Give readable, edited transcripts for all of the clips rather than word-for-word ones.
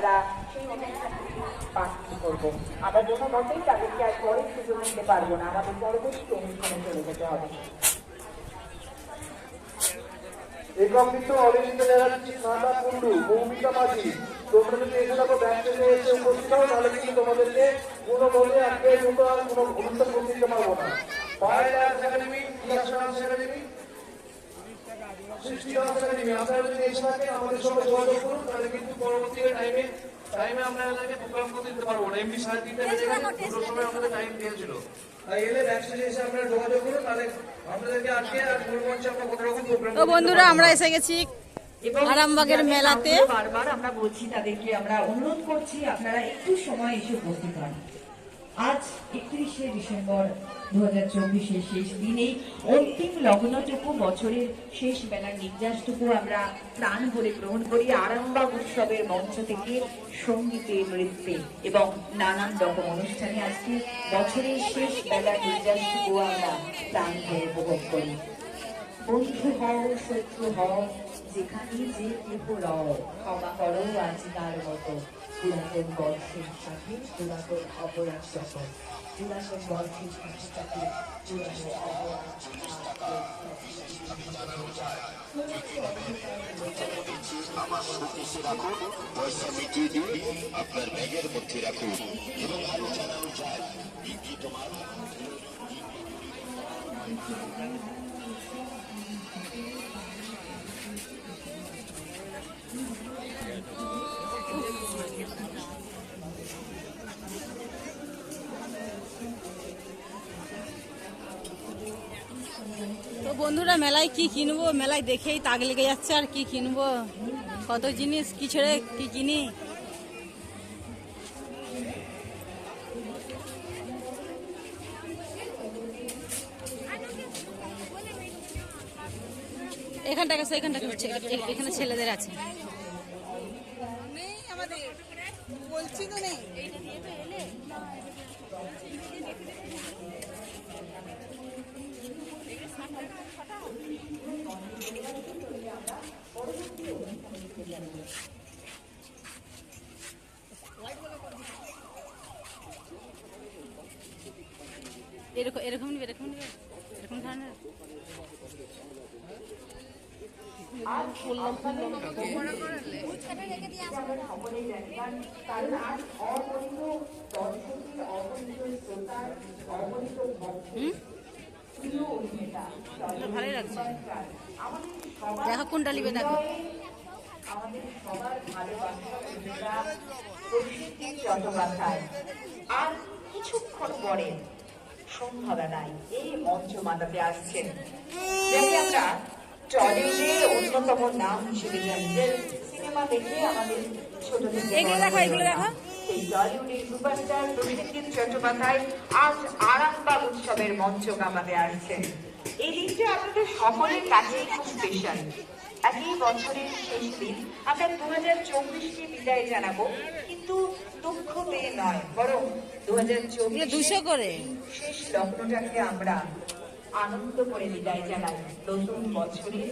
আমরা সেই অনুষ্ঠানটি পাঠ করবো। আমরা জন্য মতেই তাদেরকে আর পরে সুযোগ দিতে পারবো না, আমাদের পরবর্তী অনুষ্ঠানে চলে যেতে হবে। একত্রিত অলিখিত জানাচ্ছি নানা কুন্ডু ভৌমিকা মাঝি, তোমরা যদি এসে থাকো ব্যাংক থেকে এসে উপস্থিত হও তাহলে কিন্তু তোমাদেরকে কোনো বলে আজকে মতো আর কোনো অনুষ্ঠান করতে দিতে পারবো না। আপনারা যদি এসে থাকেন আমাদের সঙ্গে যোগাযোগ করুন, তাহলে কিন্তু পরবর্তী টাইমে আমরা এদেরকে প্রোগ্রাম করতে দিতে পারবো না। এমনি 3:30 বেজে গেছে, দুটোর সময় আমাদের টাইম দিয়েছিল। তাই এলে ব্যাকস্টেজে এসে আপনারা যোগাযোগ করুন, তাহলে আপনাদেরকে আজকে আর মূল মঞ্চে আমরা কোনো রকম প্রোগ্রাম। তো বন্ধুরা আমরা এসে গেছি আরামবাগের মেলাতে। বারবার আমরা বলছি তাদেরকে, আমরা অনুরোধ করছি আপনারা একটু সময় এসে উপস্থিত হন। আজ 31শে ডিসেম্বর 2024 শেষ দিনে অন্তিম লগ্নটুকু, বছরের শেষ বেলার নির্যাসটুকু আমরা প্রাণ ভরে গ্রহণ করি আরামবাগ উৎসবের মঞ্চ থেকে সঙ্গীতে, নৃত্যে এবং নানান রকম অনুষ্ঠানে। আজকে বছরের শেষ বেলার নির্যাসটুকু আমরা প্রাণ ভরে উপভোগ করি। বন্ধু হও, শত্রু হও, যেখানে যে কেহ রও, ক্ষমা করো আজিকার মতো। পুরাতন বর্ষের সাথে পুরাতন অপরাধ সকল, পুরাতন বর্ষের সাথে সাথে পুরাতন অপরাধ। আমার শোকেসে রাখুন, পয়সা মিটিয়ে দিয়ে আপনার ব্যাগের মধ্যে রাখুন এবং আরো জানানো যায় তোমার। তো বন্ধুরা মেলায় কি কিনবো, মেলায় দেখেই তাক লেগে যাচ্ছে আর কি কিনবো, কত জিনিস কি ছেড়ে কি কিনি। এখানটা গেছে, এখানে ছেলেদের আছে। বলছি তো নেই। এরকম এরকম নিবে, এরকম নিবে, এরকম ধরনের। ভালোই লাগছে, দেখো কোনটা নিবে, দেখো। আমাদের সবার ভালোবাসা চট্টোপাধ্যায় আর কিছুক্ষণ পরে সন্ধ্যাবেলায় এই মঞ্চ মাতাতে আসছেন, যাকে আমরা টলিউডের অন্যতম নাম হিসেবে জানি। যে সিনেমা দেখে আমাদের ছোট থেকে এই টলিউডের সুপারস্টার প্রসেনজিৎ চট্টোপাধ্যায় আজ আরামবাগ উৎসবের মঞ্চ কামাতে আসছেন। এই দিনটা আপনাদের সকলের কাছেই খুব স্পেশাল। একই বছরের শেষ দিন আমরা 2024কে বিদায় জানাবো, কিন্তু দুঃখ পেয়ে নয়, বরং 2024 করে শেষ লগ্নটাকে আমরা আনন্দ করে বিদায় জানাই। নতুন বছরের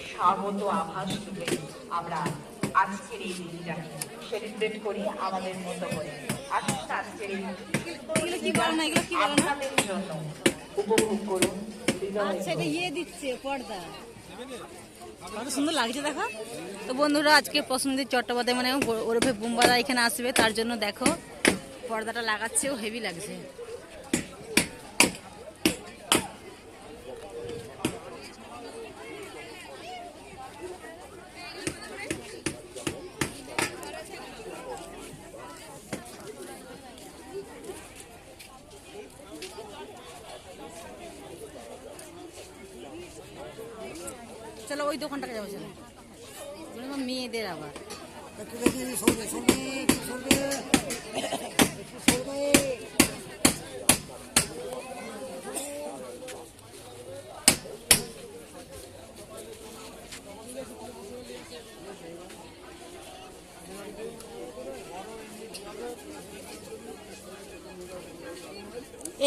স্বাগত আভাস রূপে আমরা আজকের এই দিনটাকে সেলিব্রেট করি আমাদের মতো করে। আসুন আজকের এই আপনাদের জন্য উপভোগ করুন। দিচ্ছে পর্দা, কত সুন্দর লাগছে দেখো। তো বন্ধুরা আজকে প্রসেনজিৎ চট্টোপাধ্যায় মানে ওরফে বুম্বাদা এখানে আসবে, তার জন্য দেখো পর্দাটা লাগাচ্ছেও, হেভি লাগছে। চলো ওই দোকানটাকে যাবো, চলো মেয়েদের আবার।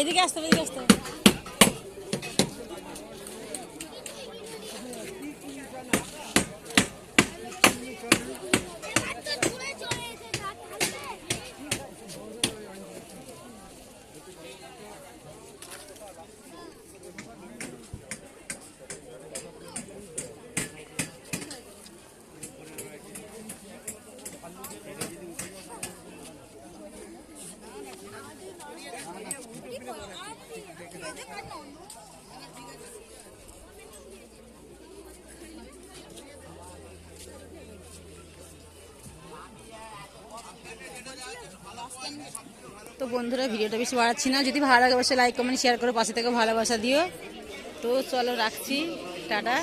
এদিকে আসতে হবে, এদিকে আসতে হবে। তো বন্ধুরা ভিডিওটা বেশি বাড়াচ্ছি না, যদি ভালো লাগে অবশ্যই লাইক কমেন্ট শেয়ার করো, পাশে থেকে ভালোবাসা দিও। তো চলো রাখছি, টাটা।